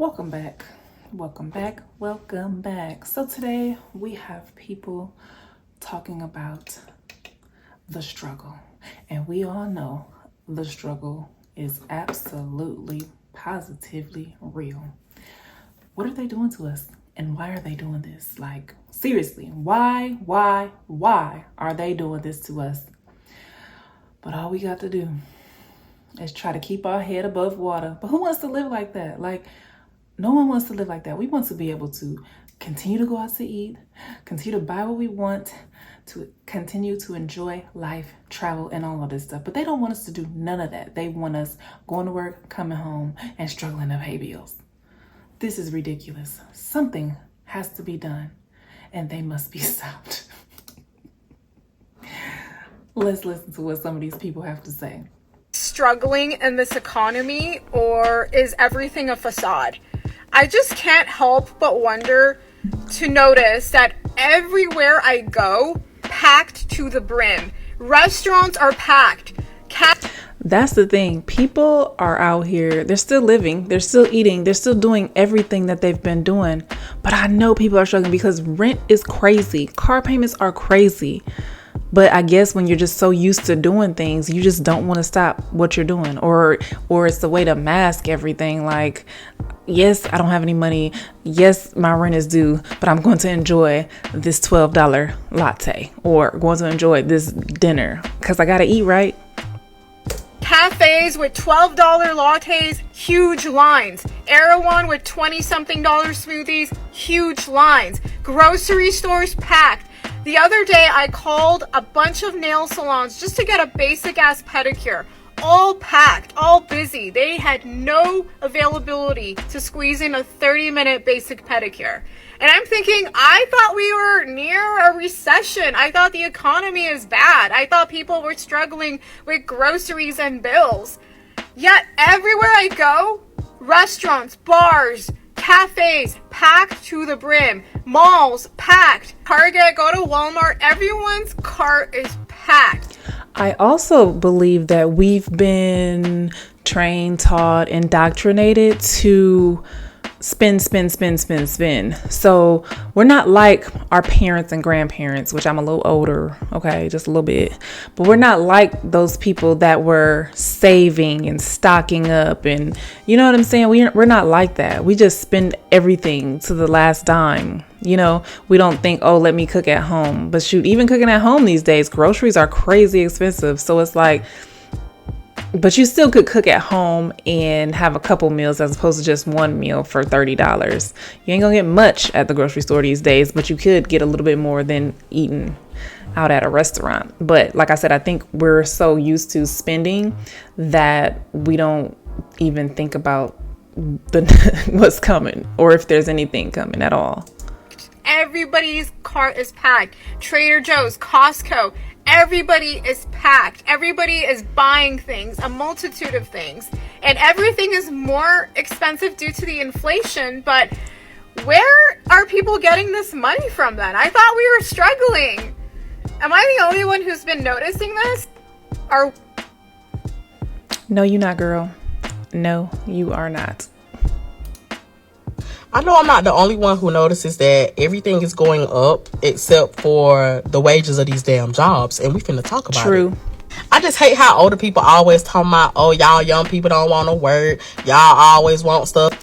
Welcome back. Welcome back. Welcome back. So today we have people talking about the struggle. And we all know the struggle is absolutely, positively real. What are they doing to us? And why are they doing this? Like, seriously, why are they doing this to us? But all we got to do is try to keep our head above water. But who wants to live like that? Like, no one wants to live like that. We want to be able to continue to go out to eat, continue to buy what we want, to continue to enjoy life, travel, and all of this stuff. But they don't want us to do none of that. They want us going to work, coming home, and struggling to pay bills. This is ridiculous. Something has to be done, and they must be stopped. Let's listen to what some of these people have to say. Struggling in this economy, or is everything a facade? I just can't help but wonder to notice that everywhere I go, packed to the brim. Restaurants are packed. That's the thing. People are out here. They're still living. They're still eating. They're still doing everything that they've been doing. But I know people are struggling because rent is crazy. Car payments are crazy. But I guess when you're just so used to doing things, you just don't want to stop what you're doing. Or it's the way to mask everything. Like, yes, I don't have any money. Yes, my rent is due, but I'm going to enjoy this $12 latte or going to enjoy this dinner because I got to eat, right? Cafes with $12 lattes, huge lines. Erewhon with $20-something smoothies, huge lines. Grocery stores packed. The other day, I called a bunch of nail salons just to get a basic-ass pedicure. All packed, all busy. They had no availability to squeeze in a 30-minute basic pedicure. And I'm thinking, I thought we were near a recession. I thought the economy is bad. I thought people were struggling with groceries and bills. Yet everywhere I go, restaurants, bars, cafes, packed to the brim. Malls, packed. Target, go to Walmart, everyone's cart is packed. I also believe that we've been trained, taught, indoctrinated to spend. So we're not like our parents and grandparents, which I'm a little older, okay, just a little bit. But we're not like those people that were saving and stocking up, and you know what I'm saying? We're not like that. We just spend everything to the last dime. You know, we don't think, oh, let me cook at home. But shoot, even cooking at home these days, groceries are crazy expensive. So it's like, but you still could cook at home and have a couple meals as opposed to just one meal for $30. You ain't gonna get much at the grocery store these days, but you could get a little bit more than eating out at a restaurant. But like I said, I think we're so used to spending that we don't even think about what's coming or if there's anything coming at all. Everybody's cart is packed. Trader Joe's, Costco, everybody is packed. Everybody is buying things, a multitude of things. And everything is more expensive due to the inflation. But where are people getting this money from then? I thought we were struggling. Am I the only one who's been noticing this? No, you're not, girl. No, you are not. I know I'm not the only one who notices that everything is going up except for the wages of these damn jobs. And we finna talk about True. it. I just hate how older people always talking about, oh, y'all young people don't want to work. Y'all always want stuff.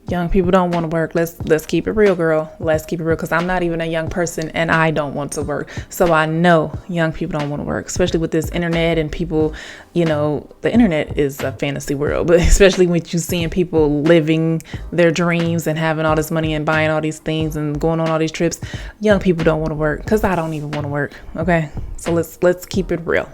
Young people don't want to work. Let's keep it real, girl. Let's keep it real, because I'm not even a young person and I don't want to work. So I know young people don't want to work, especially with this internet and people, you know, the internet is a fantasy world, but especially when you're seeing people living their dreams and having all this money and buying all these things and going on all these trips. Young people don't want to work because I don't even want to work. Okay, so let's keep it real.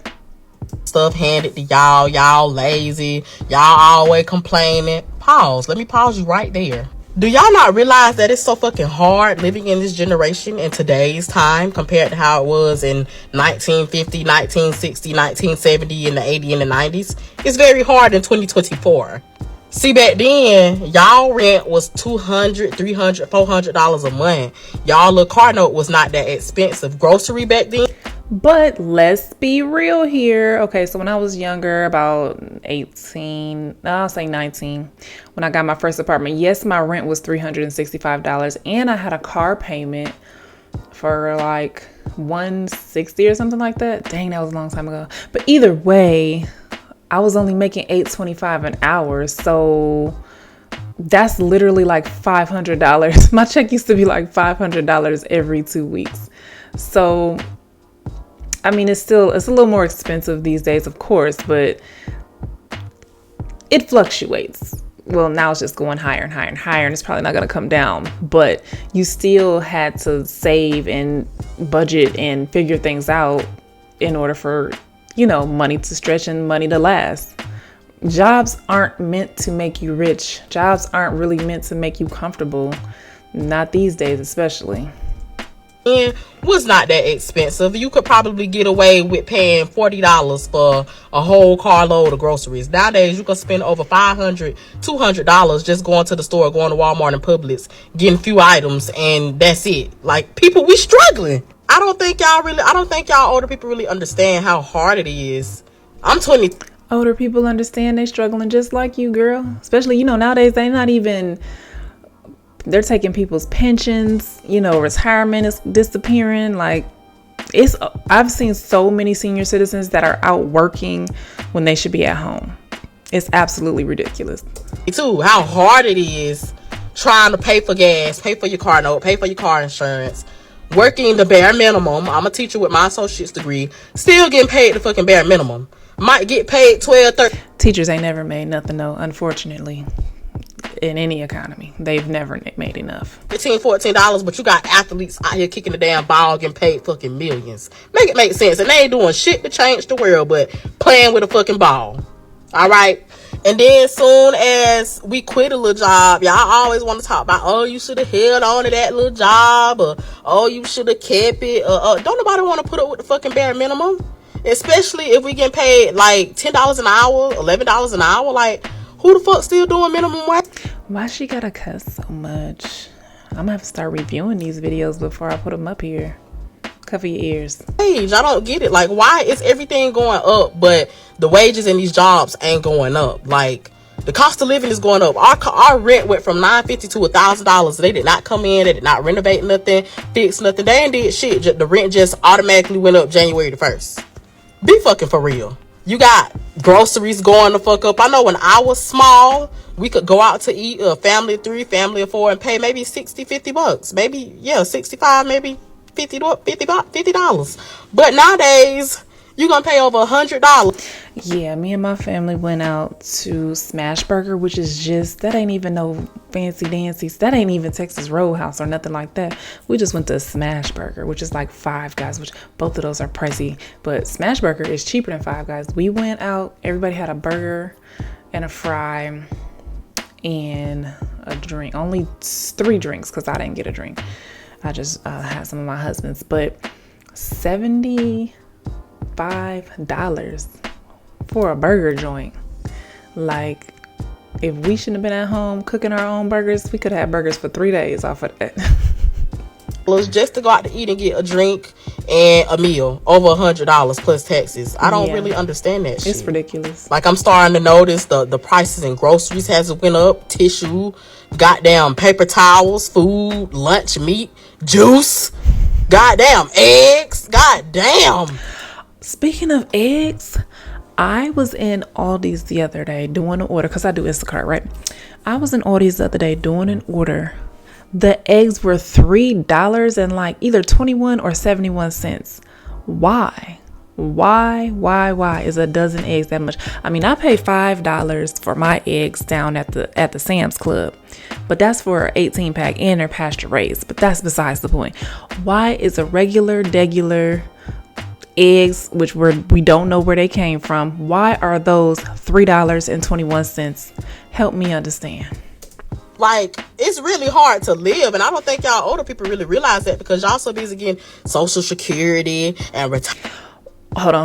Stuff handed to y'all lazy, y'all always complaining. Pause. Let me pause you right there. Do y'all not realize that it's so fucking hard living in this generation in today's time compared to how it was in 1950, 1960, 1970, and the 80 and the 90s? It's very hard in 2024. See, back then, y'all rent was $200, $300, $400 a month. Y'all little car note was not that expensive. Grocery back then. But let's be real here. Okay, so when I was younger, about 18, I'll say 19, when I got my first apartment, yes, my rent was $365 and I had a car payment for like 160 or something like that. Dang, that was a long time ago. But either way, I was only making $8.25 an hour. So that's literally like $500. My check used to be like $500 every 2 weeks. So I mean, it's a little more expensive these days, of course, but it fluctuates. Well, now it's just going higher and higher and higher, and it's probably not going to come down. But you still had to save and budget and figure things out in order for, money to stretch and money to last. Jobs aren't meant to make you rich. Jobs aren't really meant to make you comfortable. Not these days, especially. Was not that expensive. You could probably get away with paying $40 for a whole carload of groceries. Nowadays, you can spend over $500, $200 just going to the store, going to Walmart and Publix, getting a few items, and that's it. Like, people, we struggling. I don't think y'all older people really understand how hard it is. I'm 20. Older people understand they struggling just like you, girl. Especially, nowadays they're taking people's pensions, retirement is disappearing. Like, I've seen so many senior citizens that are out working when they should be at home. It's absolutely ridiculous. Too, how hard it is trying to pay for gas, pay for your car note, pay for your car insurance, working the bare minimum. I'm a teacher with my associate's degree, still getting paid the fucking bare minimum. Might get paid 12, 13. Teachers ain't never made nothing, though, unfortunately. In any economy, they've never made enough. $15, $14, but you got athletes out here kicking the damn ball, getting paid fucking millions. Make it make sense. And they ain't doing shit to change the world, but playing with a fucking ball. All right. And then soon as we quit a little job, y'all always want to talk about, oh, you should have held on to that little job, or oh, you should have kept it. Don't nobody want to put up with the fucking bare minimum, especially if we get paid like $10 an hour, $11 an hour. Like, who the fuck still doing minimum wage? Why she gotta cuss so much? I'm gonna have to start reviewing these videos before I put them up here. Cover your ears. I don't get it. Like, why is everything going up, but the wages in these jobs ain't going up? Like, the cost of living is going up. Our rent went from $950 to $1,000. They did not come in. They did not renovate nothing, fix nothing. They ain't did shit. The rent just automatically went up January the 1st. Be fucking for real. You got groceries going the fuck up. I know when I was small, we could go out to eat, a family of 3, family of 4, and pay maybe $60-$50. Maybe, yeah, 65, maybe $50. But nowadays, you're going to pay over $100. Yeah, me and my family went out to Smashburger, which is that ain't even no fancy dancies. That ain't even Texas Roadhouse or nothing like that. We just went to Smashburger, which is like Five Guys, which both of those are pricey. But Smashburger is cheaper than Five Guys. We went out, everybody had a burger and a fry and a drink. Only 3 drinks because I didn't get a drink. I just had some of my husband's. But $75 for a burger joint. Like, if we shouldn't have been at home cooking our own burgers, we could have had burgers for 3 days off of that. Just to go out to eat and get a drink and a meal, over $100 plus taxes. I don't really understand that shit. It's ridiculous. Like, I'm starting to notice the prices in groceries has went up. Tissue, goddamn paper towels, food, lunch meat, juice, goddamn eggs, goddamn. Speaking of eggs, I was in Aldi's the other day doing an order because I do Instacart, right? I was in Aldi's the other day doing an order. The eggs were $3 and like either 21 or 71 cents. Why is a dozen eggs that much? I mean, I pay $5 for my eggs down at the Sam's Club, but that's for an 18 pack and they're pasture raised. But that's besides the point. Why is a regular eggs, which we don't know where they came from, why are those $3.21? Help me understand. Like, it's really hard to live, and I don't think y'all older people really realize that because y'all so busy getting Social Security and Hold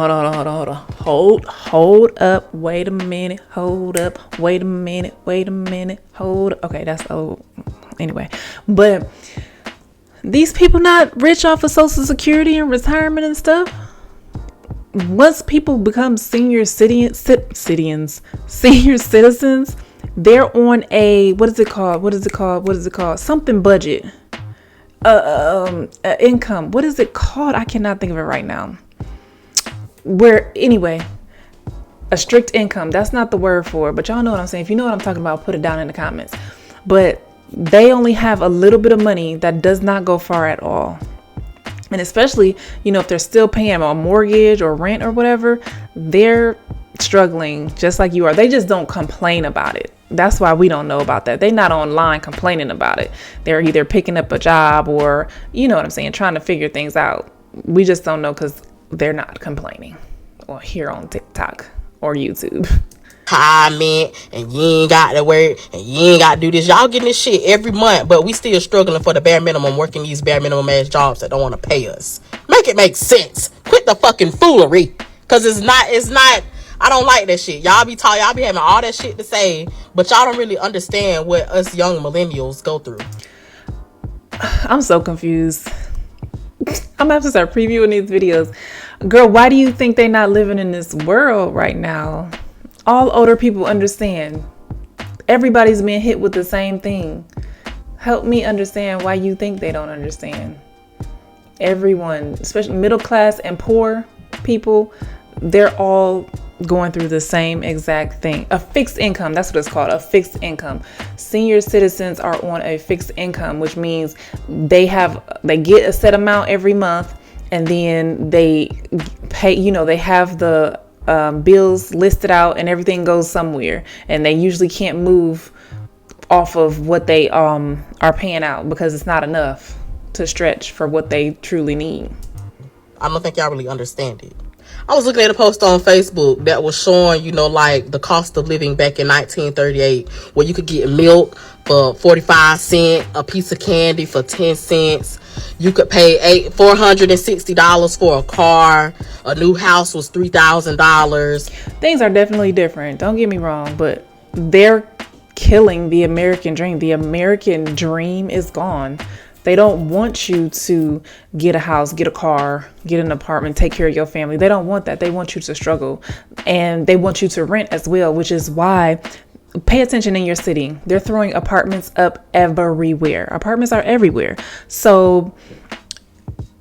up. Wait a minute. Hold up. Wait a minute. Hold up. Okay, that's old. Anyway, but these people not rich off of Social Security and retirement and stuff. once people become senior citizens, they're on a, what is it called? Something budget. Income. What is it called? I cannot think of it right now. Anyway, a strict income. That's not the word for it, but y'all know what I'm saying. If you know what I'm talking about, put it down in the comments. But they only have a little bit of money that does not go far at all. And especially, if they're still paying a mortgage or rent or whatever, they're struggling just like you are. They just don't complain about it. That's why we don't know about that. They're not online complaining about it. They're either picking up a job or, you know what I'm saying, trying to figure things out. We just don't know because they're not complaining or here on TikTok or YouTube. Comment, and you ain't got to work, and you ain't got to do this. Y'all getting this shit every month, but we still struggling for the bare minimum, working these bare minimum ass jobs that don't want to pay us. Make it make sense. Quit the fucking foolery, because it's not, I don't like that shit. Y'all be having all that shit to say, but y'all don't really understand what us young millennials go through. I'm so confused. I'm gonna have to start previewing these videos. Girl, why do you think they not living in this world right now? All older people understand. Everybody's being hit with the same thing. Help me understand why you think they don't understand. Everyone, especially middle class and poor people, they're all going through the same exact thing. A fixed income, that's what it's called, a fixed income. Senior citizens are on a fixed income, which means they get a set amount every month, and then they pay, they have the bills listed out and everything goes somewhere, and they usually can't move off of what they are paying out because it's not enough to stretch for what they truly need. I don't think y'all really understand it. I was looking at a post on Facebook that was showing, like the cost of living back in 1938, where you could get milk for 45 cents, a piece of candy for 10 cents. You could pay $460 for a car. A new house was $3,000. Things are definitely different. Don't get me wrong, but they're killing the American dream. The American dream is gone. They don't want you to get a house, get a car, get an apartment, take care of your family. They don't want that. They want you to struggle, and they want you to rent as well, which is why pay attention in your city. They're throwing apartments up everywhere. Apartments are everywhere. So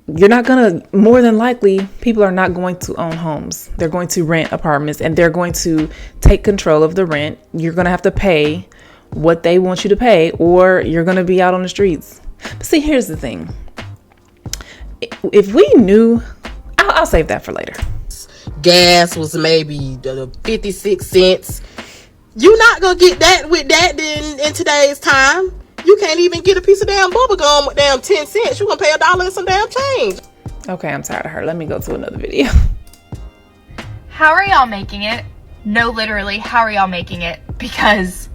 more than likely, people are not going to own homes. They're going to rent apartments, and they're going to take control of the rent. You're going to have to pay what they want you to pay, or you're going to be out on the streets. But see, here's the thing. If we knew, I'll save that for later. Gas was maybe 56 cents. You're not going to get that with that in today's time. You can't even get a piece of damn bubble gum with damn 10 cents. You're going to pay $1 and some damn change. Okay, I'm tired of her. Let me go to another video. How are y'all making it? No, literally, how are y'all making it? Because...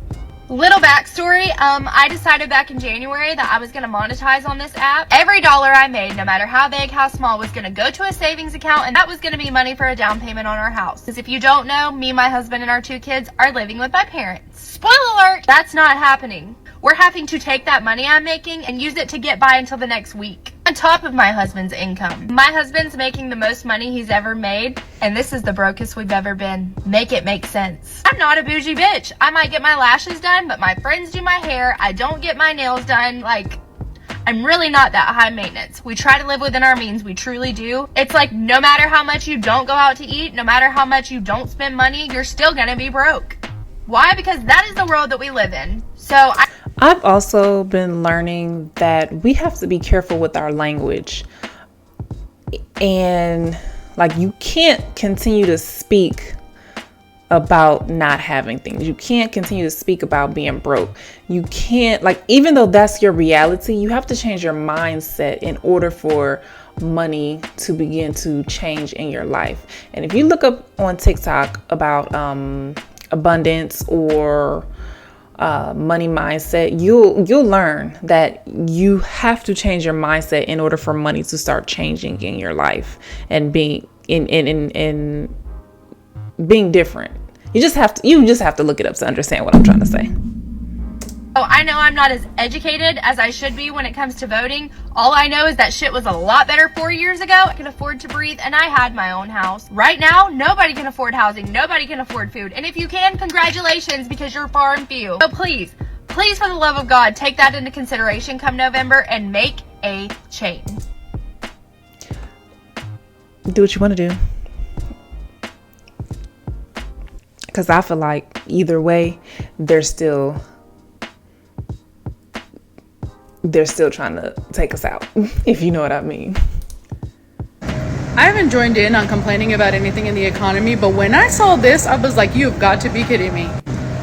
little backstory, I decided back in January that I was going to monetize on this app. Every dollar I made, no matter how big, how small, was going to go to a savings account, and that was going to be money for a down payment on our house. Because if you don't know, me, my husband, and our 2 kids are living with my parents. Spoiler alert, that's not happening. We're having to take that money I'm making and use it to get by until the next week. On top of my husband's income. My husband's making the most money he's ever made, and this is the brokest we've ever been. Make it make sense. I'm not a bougie bitch. I might get my lashes done, but my friends do my hair. I don't get my nails done. I'm really not that high maintenance. We try to live within our means. We truly do. It's like no matter how much you don't go out to eat, no matter how much you don't spend money, you're still gonna be broke. Why? Because that is the world that we live in. So I've also been learning that we have to be careful with our language. And you can't continue to speak about not having things. You can't continue to speak about being broke. You can't, even though that's your reality, you have to change your mindset in order for money to begin to change in your life. And if you look up on TikTok about abundance or money mindset, you'll learn that you have to change your mindset in order for money to start changing in your life and being in being different. You just have to look it up to understand what I'm trying to say. So I know I'm not as educated as I should be when it comes to voting. All I know is that shit was a lot better 4 years ago. I could afford to breathe and I had my own house. Right now, nobody can afford housing. Nobody can afford food. And if you can, congratulations, because you're far and few. So please, please, for the love of God, take that into consideration come November and make a change. Do what you want to do. Because I feel like either way, they're still trying to take us out, if you know what I mean. I haven't joined in on complaining about anything in the economy, but when I saw this, I was like, you've got to be kidding me.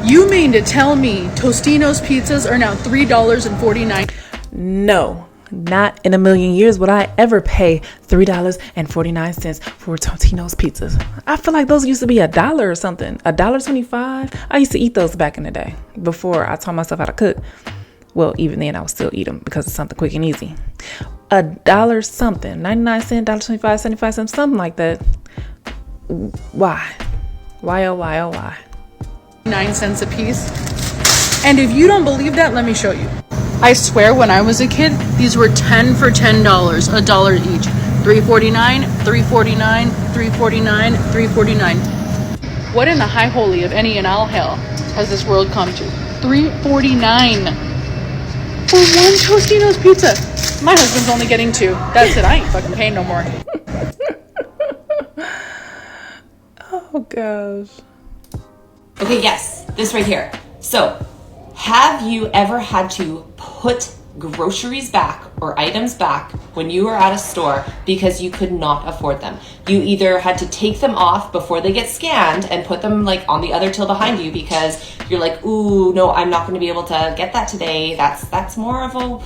You mean to tell me Tostino's pizzas are now $3.49? No, not in a million years would I ever pay $3.49 for Tostino's pizzas. I feel like those used to be $1 or something, $1.25. I used to eat those back in the day before I taught myself how to cook. Well, even then I would still eat them because it's something quick and easy. $1 something, 99 cents, $1.25, 75 cents, something like that. Why? Why, oh, why, oh, why? 9 cents a piece. And if you don't believe that, let me show you. I swear when I was a kid, these were 10 for $10, $1 each. $3.49, $3.49, $3.49, $3.49. What in the high holy of any and all hell has this world come to? $3.49 for one Tostino's pizza. My husband's only getting 2. That's it. I ain't fucking paying no more. Oh gosh. Okay, yes, this right here. So, have you ever had to put groceries back or items back when you were at a store because you could not afford them? You either had to take them off before they get scanned and put them like on the other till behind you because you're like, ooh, no, I'm not going to be able to get that today. That's more of a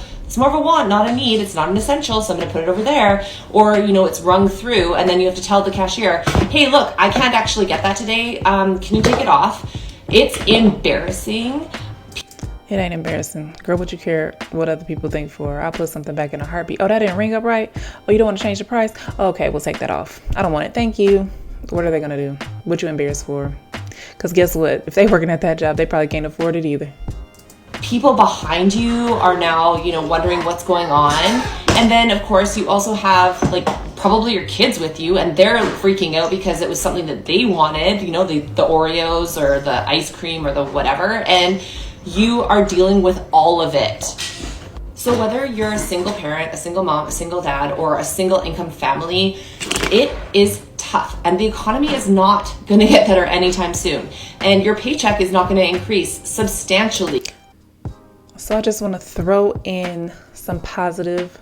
want, not a need. It's not an essential, so I'm going to put it over there. Or, you know, it's rung through and then you have to tell the cashier, hey, look, I can't actually get that today. Can you take it off? It's embarrassing. It ain't embarrassing. Girl, what you care what other people think for? I'll put something back in a heartbeat. Oh, that didn't ring up right? Oh, you don't want to change the price? Oh, okay, we'll take that off. I don't want it. Thank you. What are they going to do? What you embarrassed for? Because guess what? If they working at that job, they probably can't afford it either. People behind you are now, you know, wondering what's going on. And then, of course, you also have, like, probably your kids with you, and they're freaking out because it was something that they wanted, you know, the Oreos or the ice cream or the whatever. And you are dealing with all of it. So whether you're a single parent, a single mom, a single dad, or a single income family, it is tough. And the economy is not going to get better anytime soon. And your paycheck is not going to increase substantially. So I just want to throw in some positive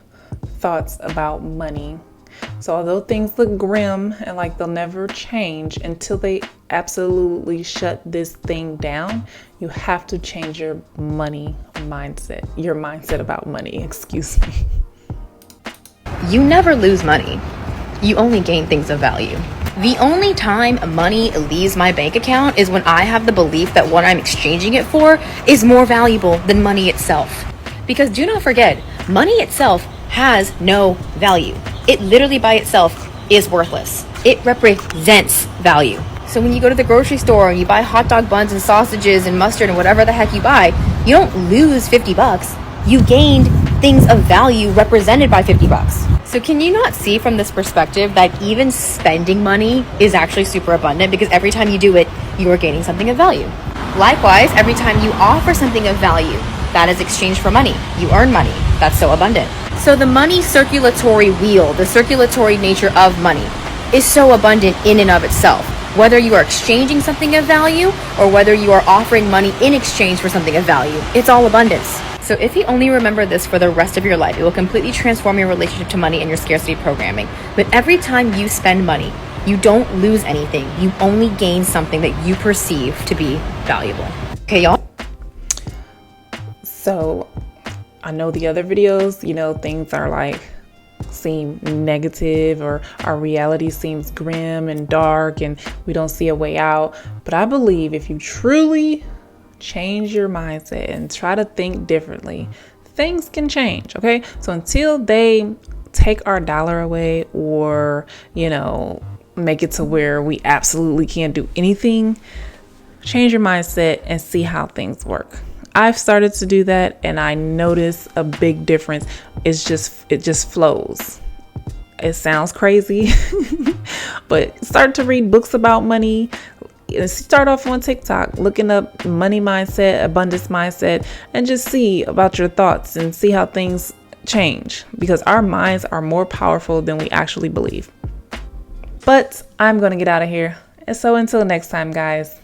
thoughts about money. So although things look grim and like they'll never change until they absolutely shut this thing down, you have to change your money mindset, your mindset about money, excuse me. You never lose money. You only gain things of value. The only time money leaves my bank account is when I have the belief that what I'm exchanging it for is more valuable than money itself. Because do not forget, money itself has no value. It literally by itself is worthless. It represents value. So when you go to the grocery store and you buy hot dog buns and sausages and mustard and whatever the heck you buy, you don't lose $50. You gained things of value represented by $50. So can you not see from this perspective that even spending money is actually super abundant, because every time you do it, you are gaining something of value. Likewise, every time you offer something of value, that is exchanged for money. You earn money. That's so abundant. So the money circulatory wheel, the circulatory nature of money, is so abundant in and of itself. Whether you are exchanging something of value or whether you are offering money in exchange for something of value, it's all abundance. So if you only remember this for the rest of your life, it will completely transform your relationship to money and your scarcity programming. But every time you spend money, you don't lose anything. You only gain something that you perceive to be valuable. Okay, y'all? So I know the other videos, you know, things are like seem negative or our reality seems grim and dark and we don't see a way out. But I believe if you truly change your mindset and try to think differently, things can change. Okay, so until they take our dollar away or, you know, make it to where we absolutely can't do anything, change your mindset and see how things work. I've started to do that, and I notice a big difference. It just flows. It sounds crazy, but start to read books about money. Start off on TikTok, looking up money mindset, abundance mindset, and just see about your thoughts and see how things change, because our minds are more powerful than we actually believe. But I'm going to get out of here. And so until next time, guys.